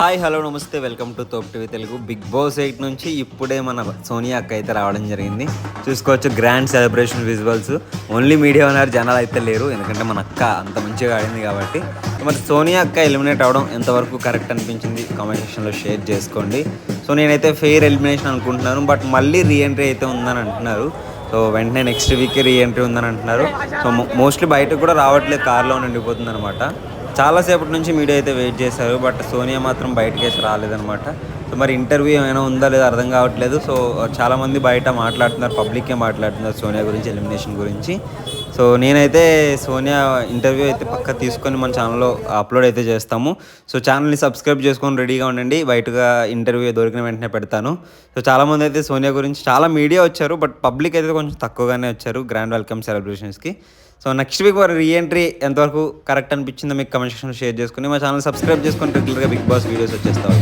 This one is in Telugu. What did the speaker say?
హాయ్ హలో నమస్తే welcome to Thop TV Telugu. Bigg Boss 8 నుంచి ఇప్పుడే మన సోనియా అక్క అయితే రావడం జరిగింది. చూసుకోవచ్చు grand celebration visuals. Only media ఉన్నారు, జనాలు అయితే లేరు, ఎందుకంటే మన అక్క అంత మంచిగా ఆడింది కాబట్టి. మరి సోనియా అక్క ఎలిమినేట్ అవ్వడం ఎంతవరకు కరెక్ట్ అనిపించింది కామెంట్ సెక్షన్లో షేర్ చేసుకోండి. సో నేనైతే ఫెయిర్ ఎలిమినేషన్ అనుకుంటున్నాను, బట్ మళ్ళీ రీఎంట్రీ అయితే ఉందని అంటున్నారు. సో వెంటనే నెక్స్ట్ వీక్ రీఎంట్రీ ఉందని అంటున్నారు. సో మోస్ట్లీ బయటకు కూడా రావట్లేదు, కార్లో ఉండిపోతుంది అనమాట. చాలాసేపటి నుంచి మీడియా అయితే వెయిట్ చేశారు, బట్ సోనియా మాత్రం బయటకి అయితే రాలేదనమాట. సో మరి ఇంటర్వ్యూ ఏమైనా ఉందా లేదా అర్థం కావట్లేదు. సో చాలామంది బయట మాట్లాడుతున్నారు, పబ్లిక్కే మాట్లాడుతున్నారు సోనియా గురించి, ఎలిమినేషన్ గురించి. సో నేనైతే సోనియా ఇంటర్వ్యూ అయితే పక్క తీసుకొని మన ఛానల్లో అప్లోడ్ అయితే చేస్తాము. సో ఛానల్ని సబ్స్క్రైబ్ చేసుకొని రెడీగా ఉండండి, బయటగా ఇంటర్వ్యూ దొరికిన వెంటనే పెడతాను. సో చాలామంది అయితే సోనియా గురించి చాలా మీడియా వచ్చారు, బట్ పబ్లిక్ అయితే కొంచెం తక్కువగానే వచ్చారు గ్రాండ్ వెల్కమ్ సెలబ్రేషన్స్కి. సో నెక్స్ట్ వీక్ వారి రీఎంట్రీ ఎంతవరకు కరెక్ట్ అనిపించిందో మీకు కమెంట్ సెక్షన్లో షేర్ చేసుకుని మా ఛానల్ సబ్స్క్రైబ్ చేసుకొని రెగ్యులర్గా బిగ్ బాస్ వీడియోస్ వచ్చేస్తాం.